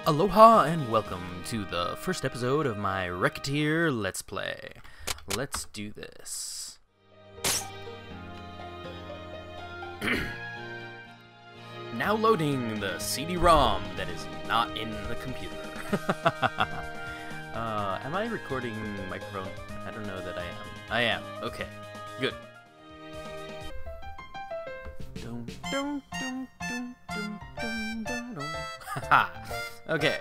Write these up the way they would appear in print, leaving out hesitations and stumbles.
Aloha and welcome to the first episode of my Recettear Let's Play. Let's do this. Now loading the CD-ROM that is not in the computer. Am I recording microphone? I don't know that I am. I am. Okay. Good. Haha. Okay.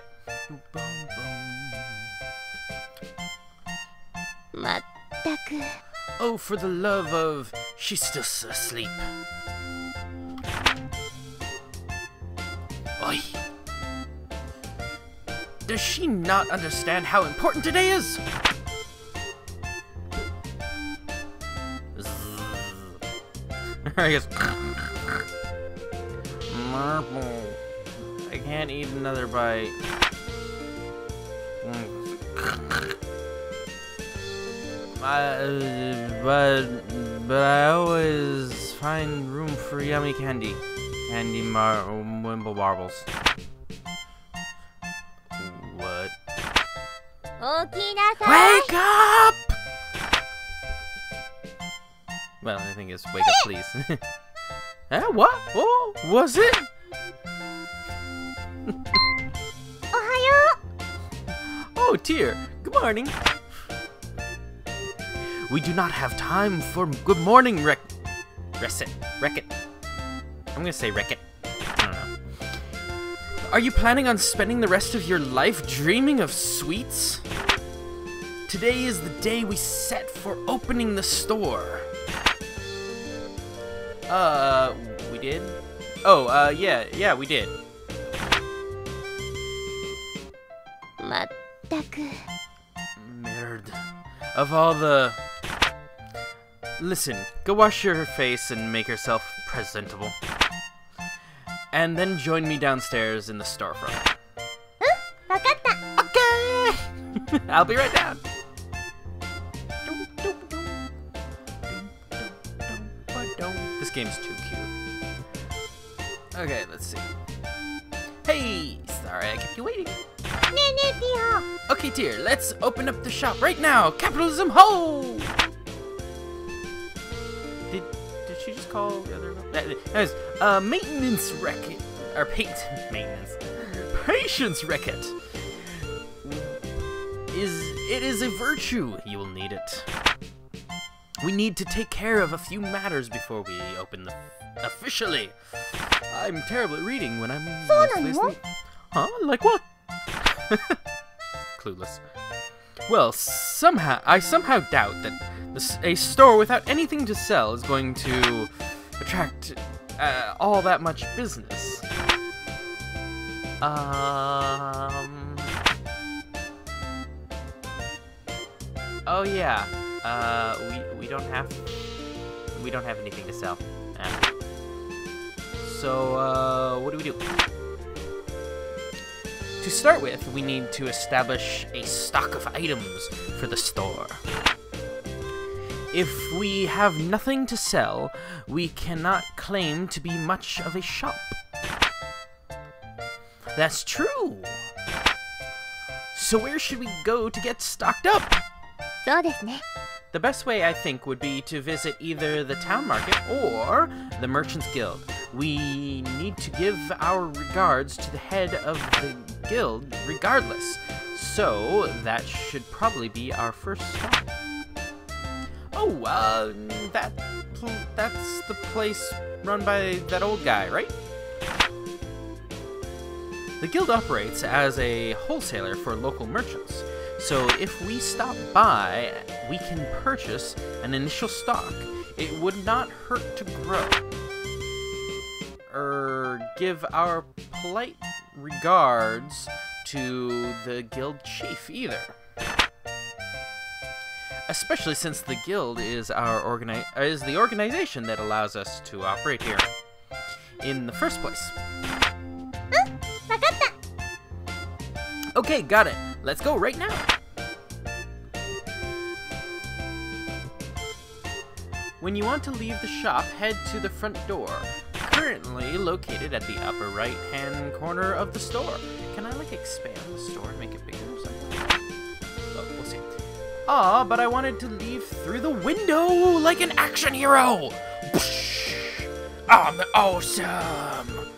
Oh, for the love of... She's still asleep. Oi. Does she not understand how important today is? I guess... Marble. I can't eat another bite. But I always find room for yummy candy. Wimble marbles. What? Wake up! Well, I think it's wake up, please. What? Oh, was it? Oh, dear. Good morning. We do not have time for good morning, Recet. I'm gonna say Recet. I don't know. Are you planning on spending the rest of your life dreaming of sweets? Today is the day we set for opening the store. We did? Oh, yeah, we did. Merd. Of all the... Listen, go wash your face and make yourself presentable. And then join me downstairs in the storefront. Okay! I'll be right down. This game's too cute. Okay, let's see. Hey! Sorry I kept you waiting. Okay, dear, let's open up the shop right now. Capitalism, ho! Did she just call the other? Anyways, maintenance record or maintenance. Patience record. It is a virtue. You will need it. We need to take care of a few matters before we open the officially. I'm terrible at reading when I'm mostly asleep. Huh? Like what? Clueless. Well, I somehow doubt that a store without anything to sell is going to attract all that much business. Oh yeah. We don't have anything to sell. So what do we do? To start with, we need to establish a stock of items for the store. If we have nothing to sell, we cannot claim to be much of a shop. That's true. So where should we go to get stocked up? The best way, I think, would be to visit either the town market or the Merchants Guild. We need to give our regards to the head of the guild regardless. So, that should probably be our first stop. Oh, that's the place run by that old guy, right? The guild operates as a wholesaler for local merchants. So if we stop by, we can purchase an initial stock. It would not hurt to grow. Give our polite regards to the guild chief either. Especially since the guild is the organization that allows us to operate here in the first place. Okay, got it. Let's go right now. When you want to leave the shop, head to the front door. currently located at the upper right-hand corner of the store. Can I, like, expand the store and make it bigger or something? Oh, we'll see. Aw, but I wanted to leave through the window like an action hero! I'm awesome!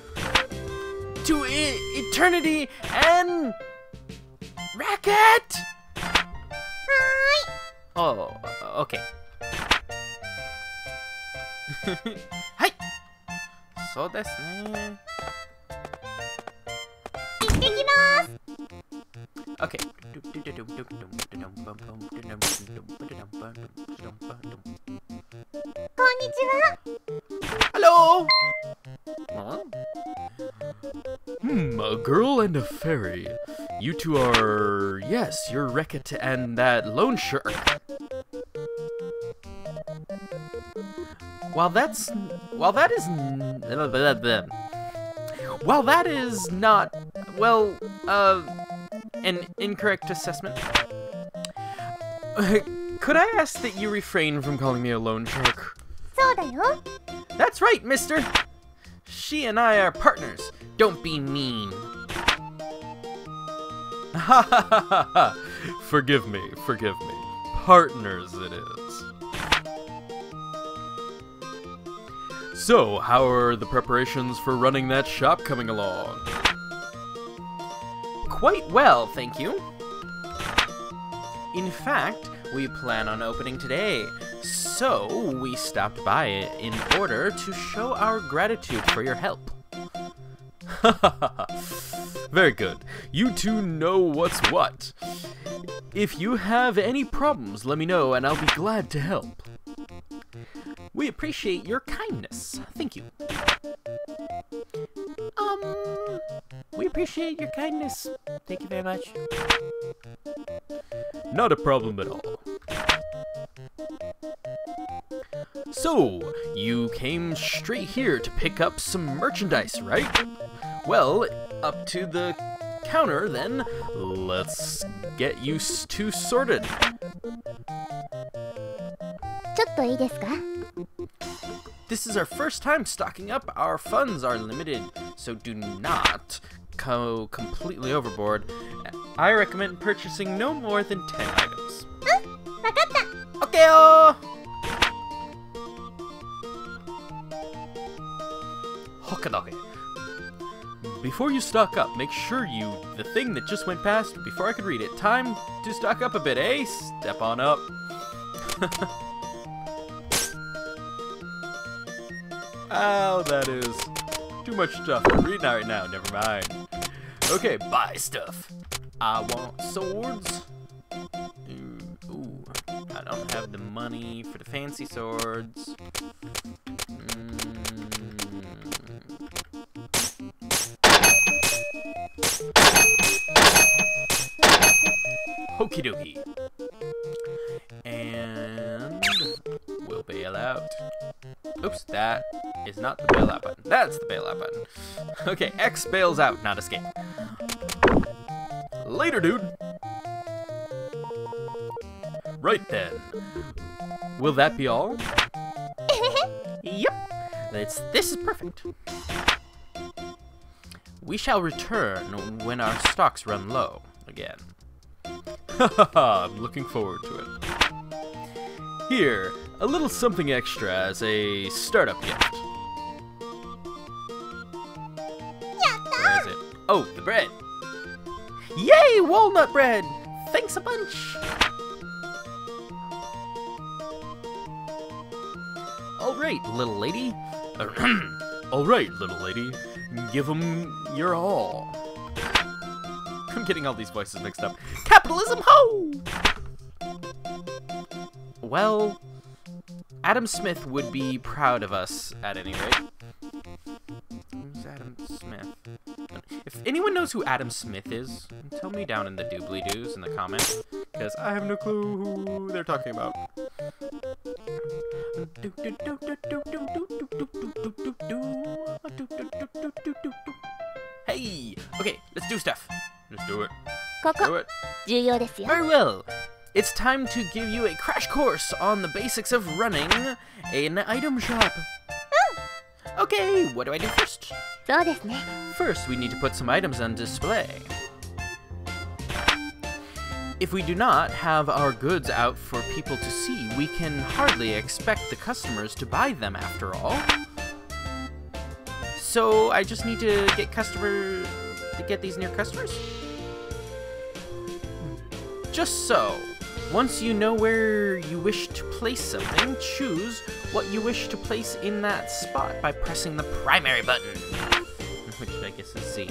To eternity and... racket! Oh, okay. Hi! So desu ne. Okay. Hello! Huh? A girl and a fairy. You two are... yes, you're Recettear and that loan shark. While that is not, well, an incorrect assessment, could I ask that you refrain from calling me a loan shark? That's right, mister! She and I are partners. Don't be mean. Ha ha ha ha ha! Forgive me. Partners it is. So, how are the preparations for running that shop coming along? Quite well, thank you. In fact, we plan on opening today, so we stopped by in order to show our gratitude for your help. Very good. You two know what's what. If you have any problems, let me know and I'll be glad to help. We appreciate your kindness. Thank you. We appreciate your kindness. Thank you very much. Not a problem at all. So, you came straight here to pick up some merchandise, right? Well, up to the counter then. Let's get you two sorted. This is our first time stocking up. Our funds are limited, so do not go completely overboard. I recommend purchasing no more than 10 items. Okay. Hokadoge. Before you stock up, make sure the thing that just went past, before I could read it. Time to stock up a bit, eh? Step on up. Oh, that is too much stuff to read right now. Never mind. Okay, buy stuff. I want swords. Ooh, I don't have the money for the fancy swords. Okie dokie. And we'll bail out. Oops, that is not the bailout button. That's the bailout button. Okay, X bails out, not escape. Later, dude. Right then. Will that be all? Yep. This is perfect. We shall return when our stocks run low again. Haha, I'm looking forward to it. Here, a little something extra as a startup gift. Where is it? Oh, the bread. Yay, walnut bread! Thanks a bunch! Alright, little lady. Alright, little lady. Give 'em your all. I'm getting all these voices mixed up. Capitalism, ho! Well, Adam Smith would be proud of us at any rate. Who's Adam Smith? If anyone knows who Adam Smith is, tell me down in the doobly-doos in the comments, because I have no clue who they're talking about. Hey! Okay, let's do stuff. Let's do it. Do it. Very well. It's time to give you a crash course on the basics of running an item shop. Okay, what do I do first? First, we need to put some items on display. If we do not have our goods out for people to see, we can hardly expect the customers to buy them after all. So I just need to get these near customers? Just so. Once you know where you wish to place something, choose what you wish to place in that spot by pressing the primary button. Which I guess is C.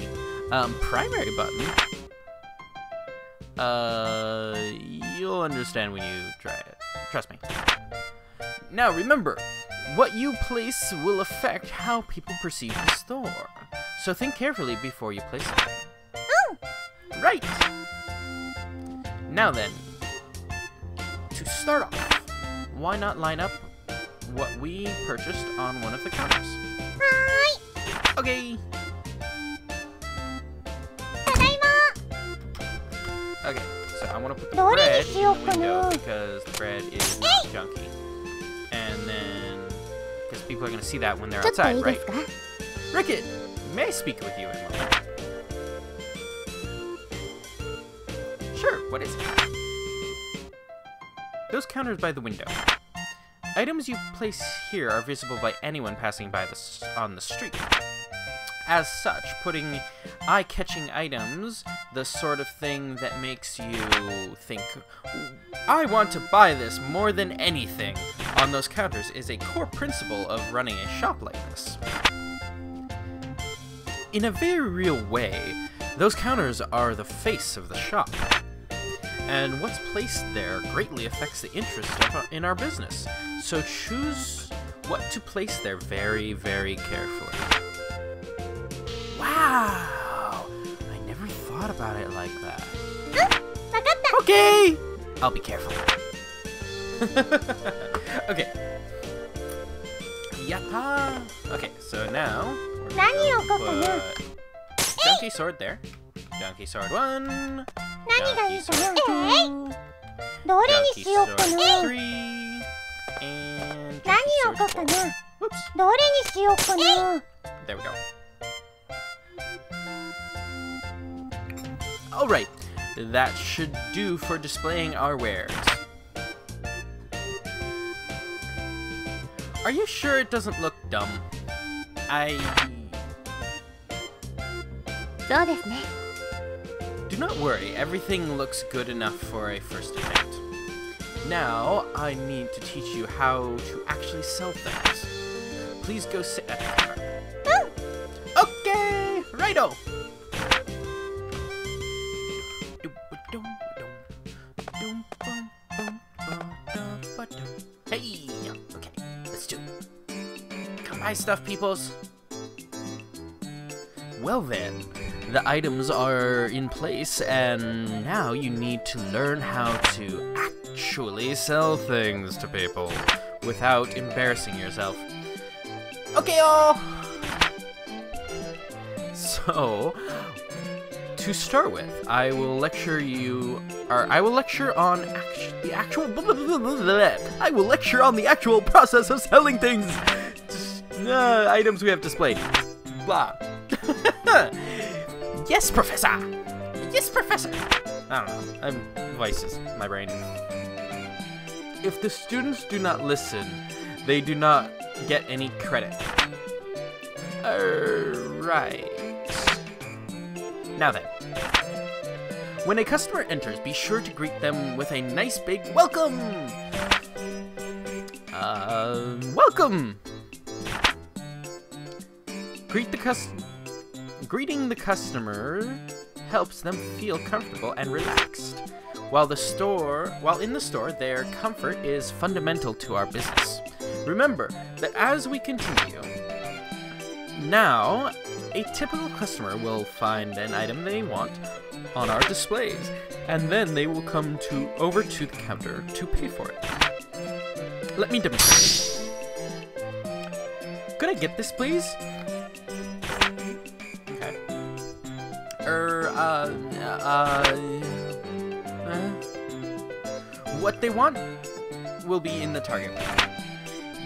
Primary button? You'll understand when you try it. Trust me. Now remember, what you place will affect how people perceive the store. So think carefully before you place something. Right! Now then, to start off, why not line up what we purchased on one of the counters? Right. Okay. Okay, so I want to put the bread in the window because the bread is not junky. And then, because people are going to see that when they're outside, right? Ricket, may I speak with you in a moment? Sure, what is it? Those counters by the window. Items you place here are visible by anyone passing by on the street. As such, putting eye-catching items, the sort of thing that makes you think, I want to buy this more than anything, on those counters is a core principle of running a shop like this. In a very real way, those counters are the face of the shop. And what's placed there greatly affects the interest in our business. So choose what to place there very, very carefully. Wow! I never thought about it like that. Okay! I'll be careful. Okay. Yatta! Okay, so now we're gonna put Junkie Sword there. Junkie Sword 1. Junkie Sword 2. Junkie Sword 3. And Junkie Sword 4. Whoops. There we go. Alright, that should do for displaying our wares. Are you sure it doesn't look dumb? Do not worry, everything looks good enough for a first attempt. Now, I need to teach you how to actually sell things. Please go sit at the counter. Okay, righto! Hey, okay, let's do it. Come buy stuff, peoples. Well then, the items are in place, and now you need to learn how to actually sell things to people without embarrassing yourself. Okay, all. So, to start with, I will lecture on the actual process of selling things. Items we have displayed. Blah. Yes, Professor. Yes, Professor. I don't know. Vices, my brain. If the students do not listen, they do not get any credit. Right. Now then. When a customer enters, be sure to greet them with a nice big welcome! Welcome! Greeting the customer helps them feel comfortable and relaxed. While in the store, their comfort is fundamental to our business. Remember that as we continue, now, a typical customer will find an item they want on our displays, and then they will come over to the counter to pay for it. Let me demonstrate. Could I get this, please? Okay. What they want will be in the target.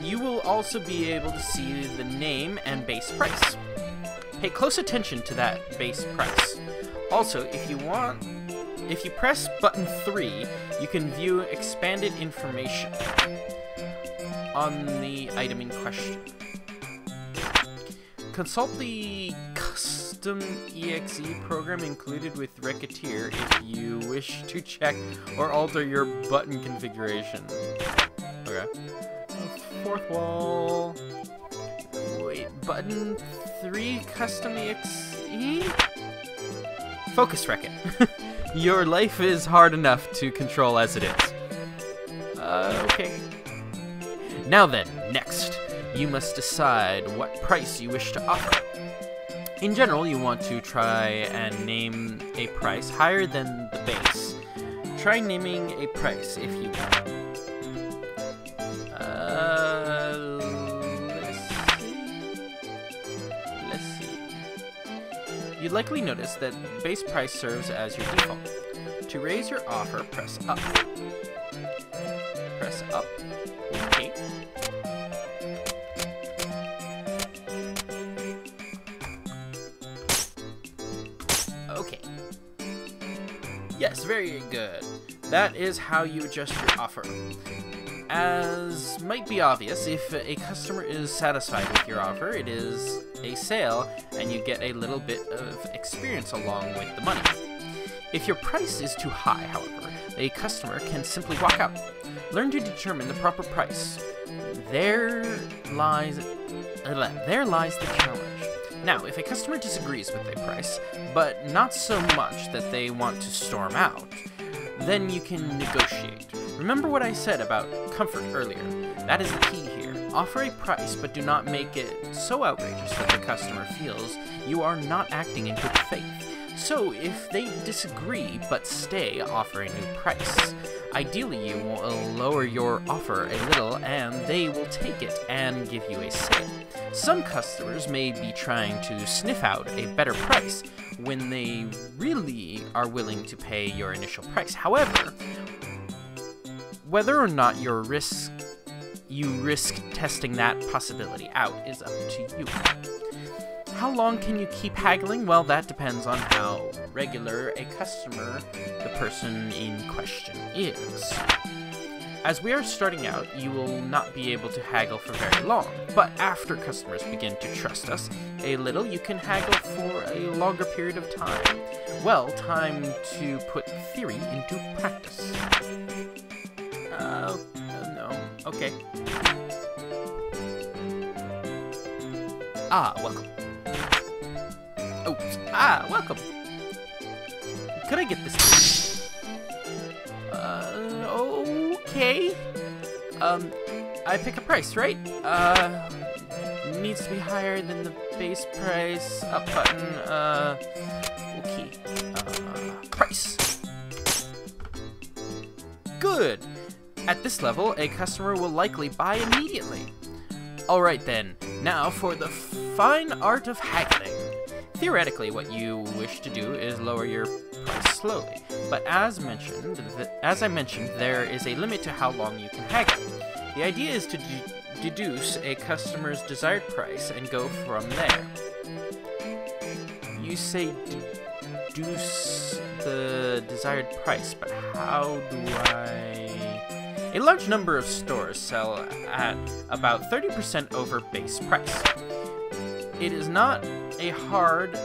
You will also be able to see the name and base price. Pay close attention to that base price. Also, if you press button 3, you can view expanded information on the item in question. Consult the custom EXE program included with Recettear if you wish to check or alter your button configuration. Okay. Fourth wall. Wait, button 3 custom EXE? Focus, Recet. Your life is hard enough to control as it is. Okay. Now then, next, you must decide what price you wish to offer. In general, you want to try and name a price higher than the base. Try naming a price if you want. Let's see. You'd likely notice that base price serves as your default. To raise your offer, press up. Press up. Okay. Okay. Yes, very good. That is how you adjust your offer. As might be obvious, if a customer is satisfied with your offer, it is a sale, and you get a little bit of experience along with the money. If your price is too high, however, a customer can simply walk out. Learn to determine the proper price. There lies the challenge. Now, if a customer disagrees with a price, but not so much that they want to storm out, then you can negotiate. Remember what I said about comfort earlier. That is the key here. Offer a price, but do not make it so outrageous that the customer feels you are not acting in good faith. So, if they disagree but stay, offer a new price. Ideally, you will lower your offer a little, and they will take it and give you a sale. Some customers may be trying to sniff out a better price when they really are willing to pay your initial price. However, whether or not you risk testing that possibility out is up to you. How long can you keep haggling? Well, that depends on how regular a customer the person in question is. As we are starting out, you will not be able to haggle for very long, but after customers begin to trust us a little, you can haggle for a longer period of time. Well, time to put theory into practice. No. Okay. Welcome. Oops. Welcome. Could I get this? Okay. I pick a price, right? Needs to be higher than the base price. Up button. Okay. Price. Good. At this level, a customer will likely buy immediately. Alright then, now for the fine art of haggling. Theoretically, what you wish to do is lower your price slowly, but as I mentioned, there is a limit to how long you can haggle. The idea is to deduce a customer's desired price and go from there. You say deduce the desired price, but how do I... A large number of stores sell at about 30% over base price. It is not a hard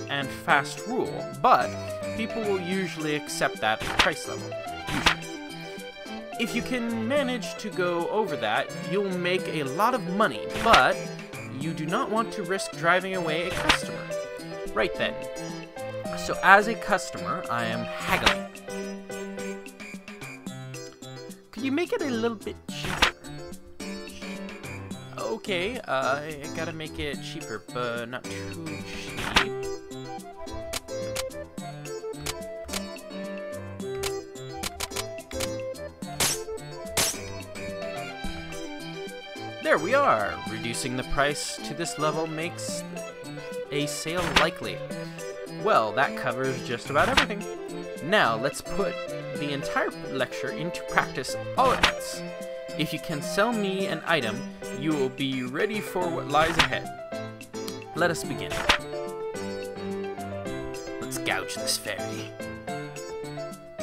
and fast rule, but people will usually accept that price level, usually. If you can manage to go over that, you'll make a lot of money, but you do not want to risk driving away a customer. Right then. So as a customer, I am haggling. Could you make it a little bit cheaper? Okay, I gotta make it cheaper, but not too cheap. There we are! Reducing the price to this level makes a sale likely. Well, that covers just about everything. Now, let's put the entire lecture into practice all at once. If you can sell me an item, you will be ready for what lies ahead. Let us begin. Let's gouge this fairy.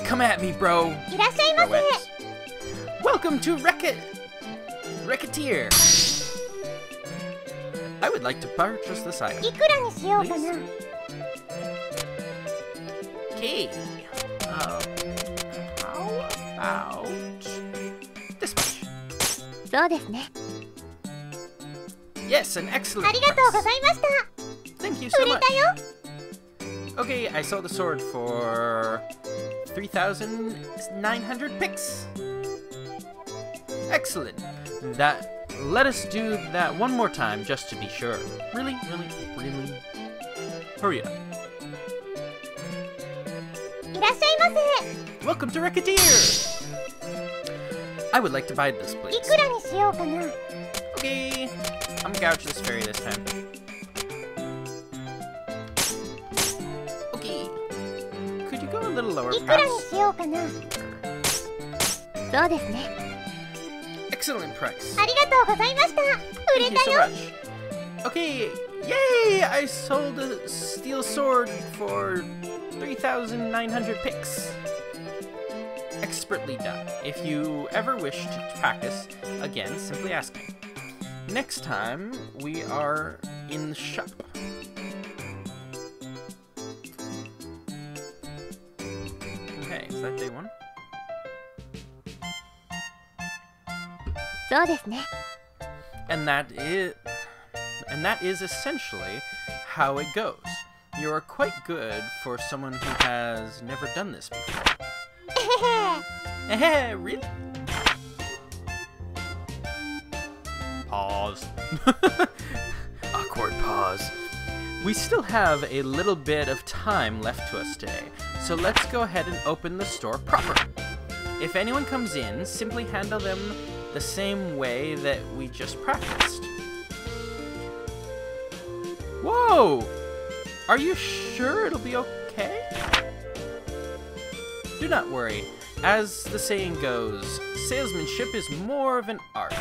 Come at me, bro. Bro-ettes. Welcome to Recettear. I would like to purchase this item. Please. Okay. How about this much? Yes, an excellent price. Thank you so much. Okay, I sold the sword for 3,900 pix. Excellent. Let us do that one more time just to be sure. Really? Hurry up. Welcome to Recettear. I would like to buy this, please. Okay. I'm gonna gouge this fairy this time. Okay. Could you go a little lower, perhaps? Excellent price. Thank you so much. Okay, yay! I sold a steel sword for 3,900 pix. Expertly done. If you ever wish to practice, again, simply ask me. Next time, we are in the shop. Okay, is that day one? And that is essentially how it goes. You are quite good for someone who has never done this before. Really? Pause. Awkward pause. We still have a little bit of time left to us today, so let's go ahead and open the store proper. If anyone comes in, simply handle them the same way that we just practiced. Whoa! Are you sure it'll be okay? Do not worry. As the saying goes, salesmanship is more of an art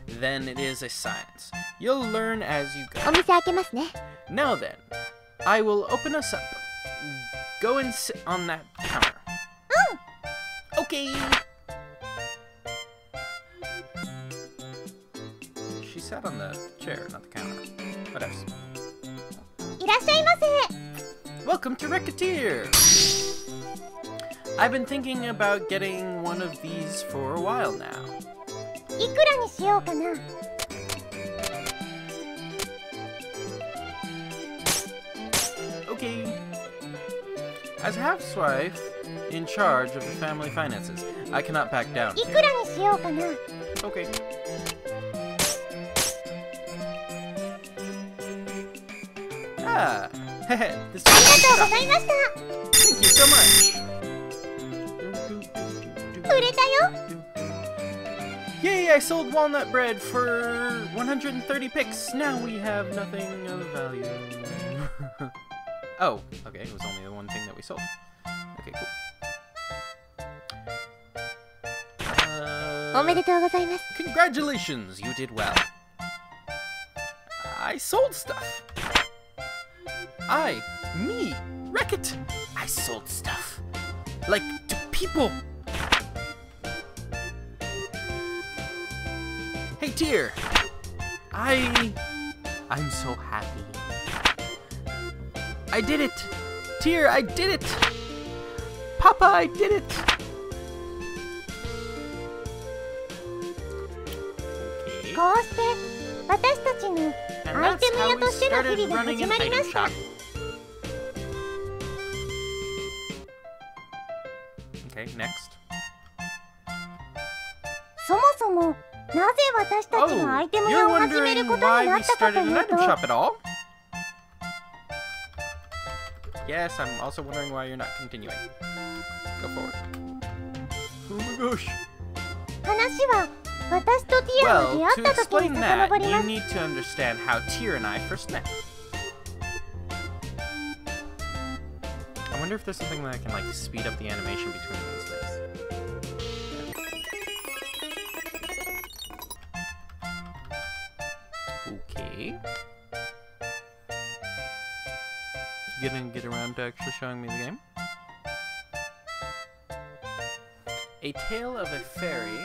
than it is a science. You'll learn as you go. Now then, I will open us up. Go and sit on that counter. Okay. She sat on the chair, not the counter. What else? Welcome to Recettear! I've been thinking about getting one of these for a while now. Okay. As housewife in charge of the family finances, I cannot back down. Okay. Ah, this Thank you so much. Yay, I sold walnut bread for 130 pix. Now we have nothing of value. Oh, okay, it was only the one thing that we sold. Okay, cool. Congratulations, you did well. I sold stuff. Me, Recet. I sold stuff. Like, to people. Hey, Tear. I'm so happy. I did it. Tear, I did it. Papa, I did it. Okay. And that's how we started running an item shop. Okay, next. Oh, you're wondering why we started an item shop at all? Yes, I'm also wondering why you're not continuing. Go forward. Oh my gosh. Well, to explain that, you need to understand how Tear and I first met. I wonder if there's something that I can, like, speed up the animation between these things. see. You gonna get around to actually showing me the game? A Tale of a Fairy,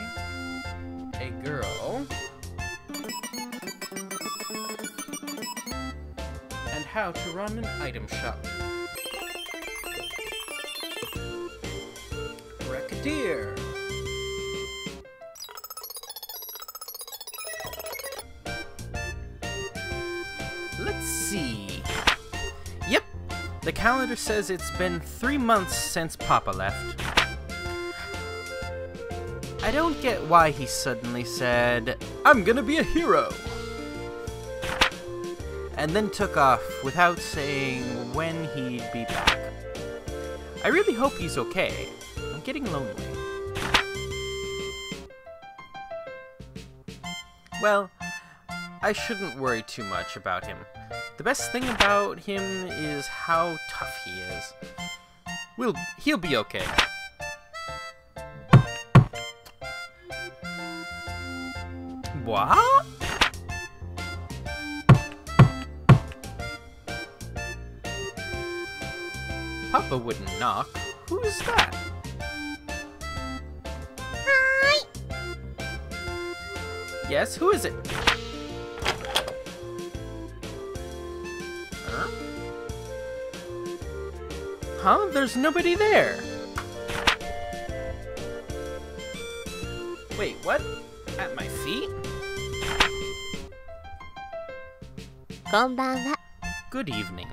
a Girl, and How to Run an Item Shop. Recettear. Let's see. Yep, the calendar says it's been 3 months since Papa left. I don't get why he suddenly said, "I'm gonna be a hero," and then took off without saying when he'd be back. I really hope he's okay. I'm getting lonely. Well, I shouldn't worry too much about him. The best thing about him is how tough he is. He'll be okay. What? Papa wouldn't knock. Who's that? Hi. Yes, who is it? Huh? There's nobody there. Wait, what? At my feet? Konbanwa. Good evening.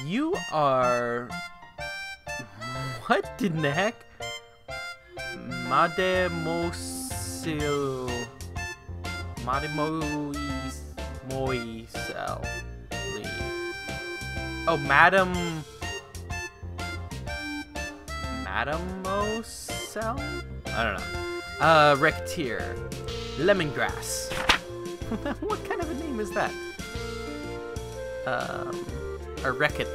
You are... What in the heck? Mademoiselle... Oh, Madame Moselle? I don't know. Recettear. Lemongrass. What kind of a name is that? A Recet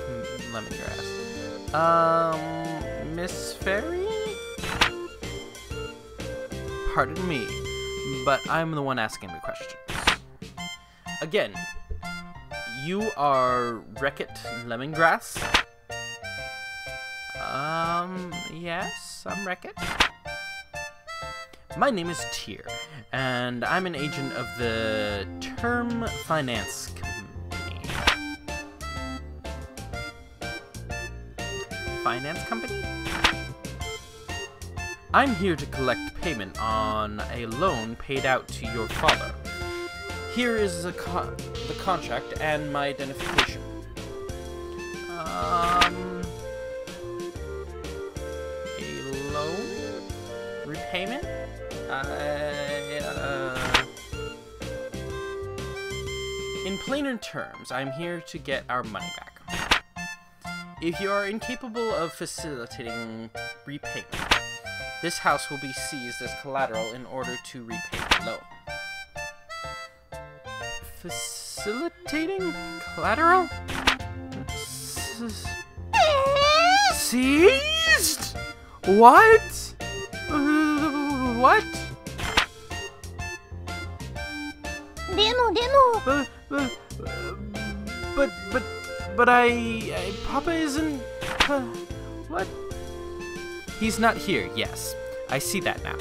lemongrass. Miss Fairy? Pardon me, but I'm the one asking the questions. Again, you are Recet lemongrass? Yes, I'm Recet. My name is Tear, and I'm an agent of the Term Finance Company. Finance Company? I'm here to collect payment on a loan paid out to your father. Here is the contract and my identification. A loan? Repayment? In plainer terms, I'm here to get our money back. If you are incapable of facilitating repayment, this house will be seized as collateral in order to repay the loan. Facilitating collateral? Seized? What? What? Demo. But Papa isn't, what? He's not here, yes. I see that now.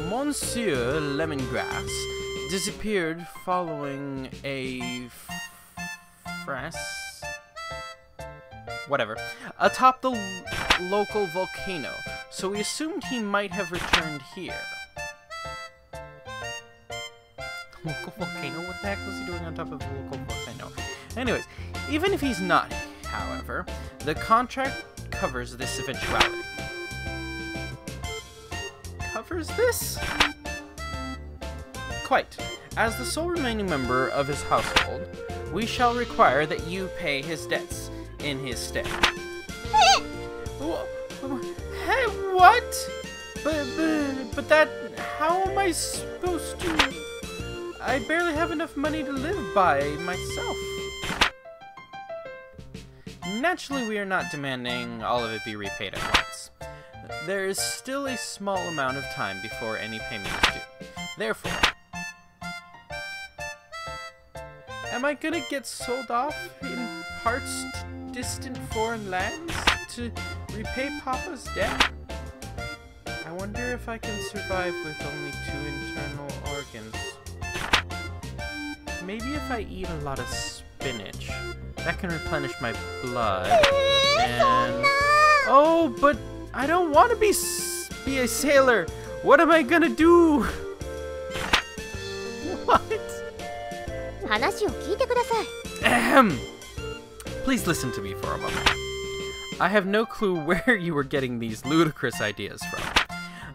Monsieur Lemongrass disappeared following a atop the local volcano, so we assumed he might have returned here. Local volcano? What the heck was he doing on top of the local volcano? Anyways, even if he's not, however, the contract covers this eventuality. Covers this? Quite. As the sole remaining member of his household, we shall require that you pay his debts in his stead. Hey, what? But that... How am I supposed to... I barely have enough money to live by myself. Naturally, we are not demanding all of it be repaid at once. There is still a small amount of time before any payment is due. Therefore, am I gonna get sold off in parts to distant foreign lands to repay Papa's debt? I wonder if I can survive with only 2 internal organs. Maybe if I eat a lot of spinach, that can replenish my blood, and... Oh, but I don't want to be a sailor! What am I gonna do? What? Ahem! Please listen to me for a moment. I have no clue where you were getting these ludicrous ideas from,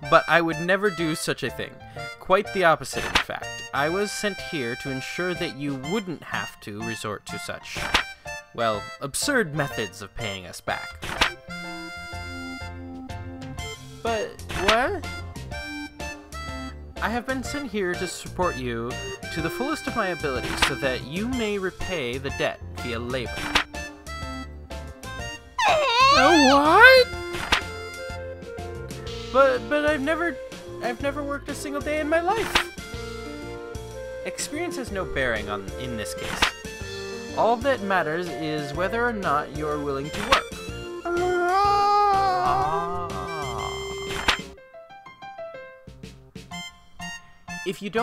but I would never do such a thing. Quite the opposite, in fact. I was sent here to ensure that you wouldn't have to resort to such, well, absurd methods of paying us back. But, what? I have been sent here to support you to the fullest of my abilities so that you may repay the debt via labor. What? But I've never worked a single day in my life. Experience has no bearing in this case. All that matters is whether or not you're willing to work. If you do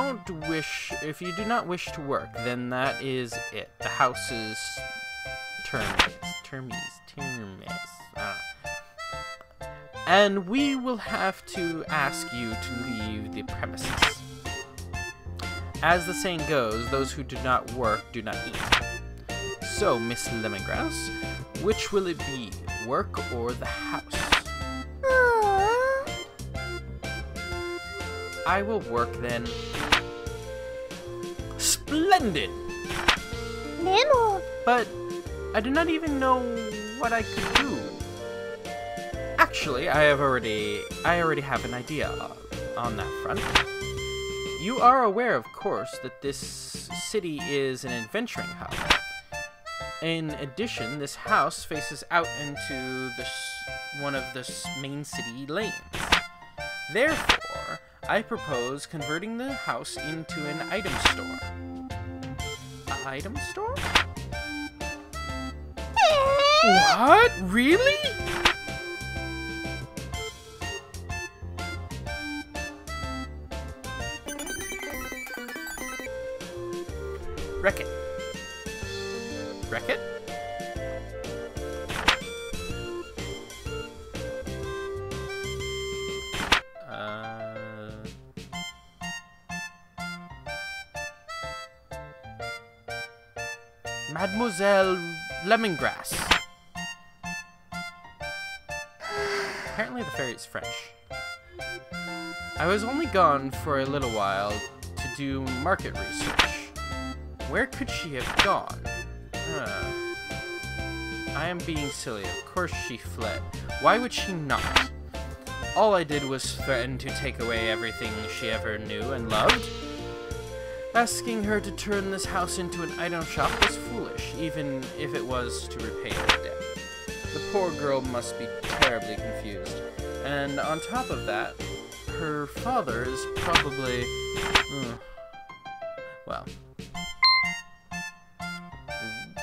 not wish to work, then that is it. The house is termis. And we will have to ask you to leave the premises. As the saying goes, those who do not work do not eat. So, Miss Lemongrass, which will it be, work or the house? I will work then. Splendid! But I do not even know what I could do. Actually, I already have an idea on that front. You are aware, of course, that this city is an adventuring hub. In addition, this house faces out into one of the main city lanes. Therefore, I propose converting the house into an item store. An item store? What? Really? Wreck it. Wreck it? Mademoiselle Lemongrass. Apparently the fairy is French. I was only gone for a little while to do market research. Where could she have gone? I am being silly. Of course she fled. Why would she not? All I did was threaten to take away everything she ever knew and loved. Asking her to turn this house into an item shop was foolish, even if it was to repay her debt. The poor girl must be terribly confused. And on top of that, her father is probably... well...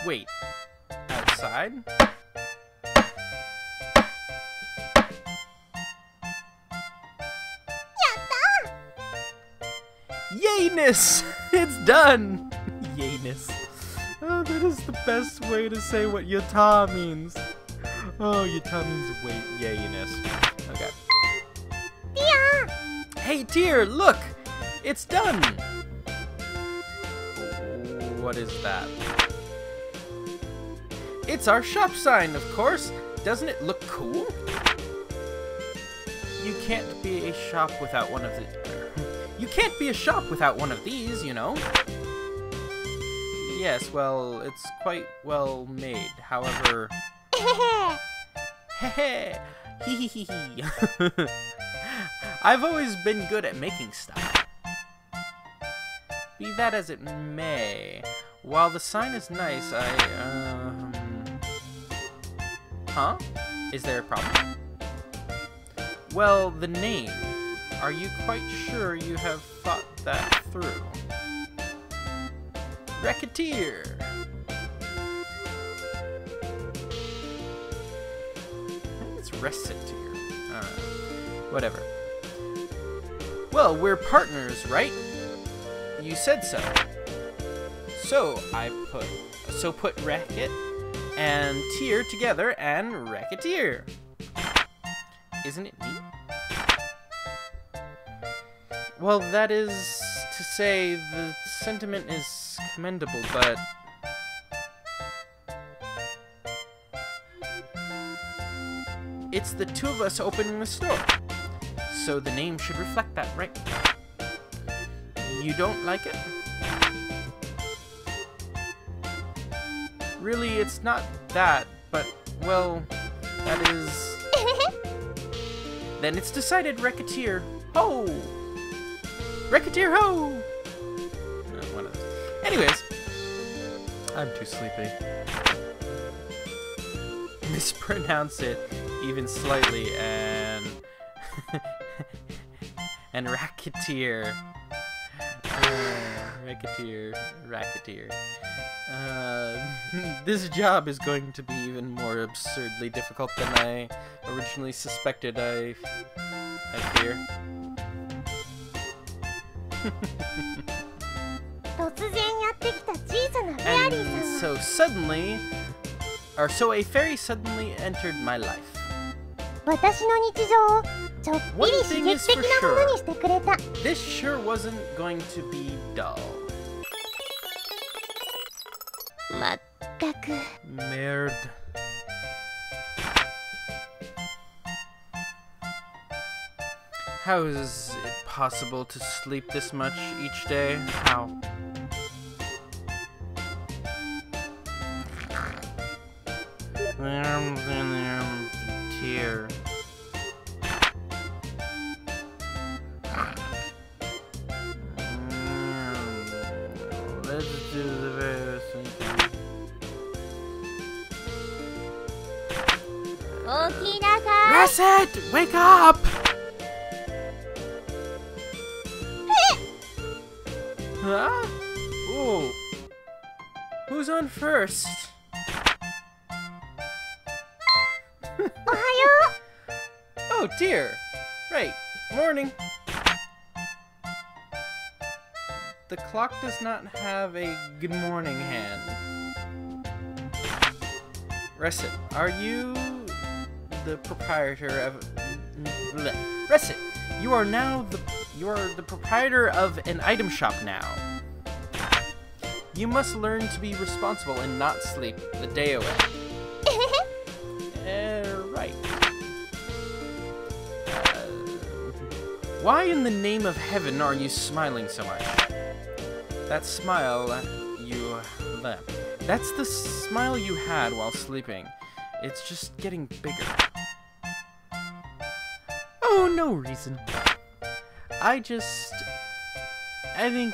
Wait. Outside? Yayness! It's done! Yayness. Oh, that is the best way to say what yata means. Oh, yata means wait, yayness. Okay. Tia! Hey, Tear, look! It's done! What is that? It's our shop sign, of course! Doesn't it look cool? You can't be a shop without one of the... You can't be a shop without one of these, you know. Yes, well, it's quite well made. However... Hehe! Hee hee hee hee. I've always been good at making stuff. Be that as it may, while the sign is nice, Huh? Is there a problem? Well, the name. Are you quite sure you have thought that through? Recettear! I think it's Recettear. Whatever. Well, we're partners, right? You said so. So put Recet and Tear together and Recettear. Isn't it neat? Well, that is to say, the sentiment is commendable, but it's the two of us opening the store, so the name should reflect that, right? You don't like it? Really, it's not that, but, well, that is... Then it's decided, Recettear. Ho! Recettear, ho! One of those. Anyways, I'm too sleepy. Mispronounce it even slightly, and... and Recettear. Recettear. This job is going to be even more absurdly difficult than I originally suspected. I fear. And so a fairy suddenly entered my life. One thing is for sure, this sure wasn't going to be dull. Merde. How is it possible to sleep this much each day? How? Tear. Let's do the various things. Recet! Wake up! Huh? Ooh. Who's on first? Oh dear. Right. Morning. The clock does not have a good morning hand. Recet, are you the proprietor of... Recet, you are the proprietor of an item shop now. You must learn to be responsible and not sleep the day away. Right. Why in the name of heaven are you smiling so much? That smile that's the smile you had while sleeping. It's just getting bigger. Oh, no reason. I think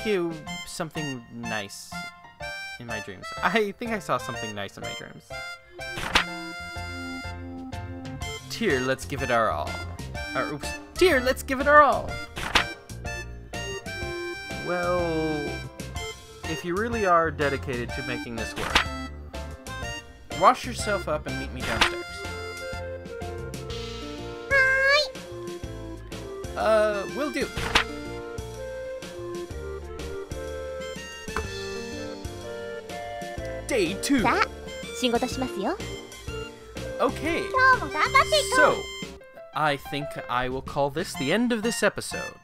it was something nice in my dreams. I think I saw something nice in my dreams. Tear, let's give it our all. Tear, let's give it our all. Well, if you really are dedicated to making this work, wash yourself up and meet me downstairs. Hi. Will do. Day 2. Okay. So, I think I will call this the end of this episode.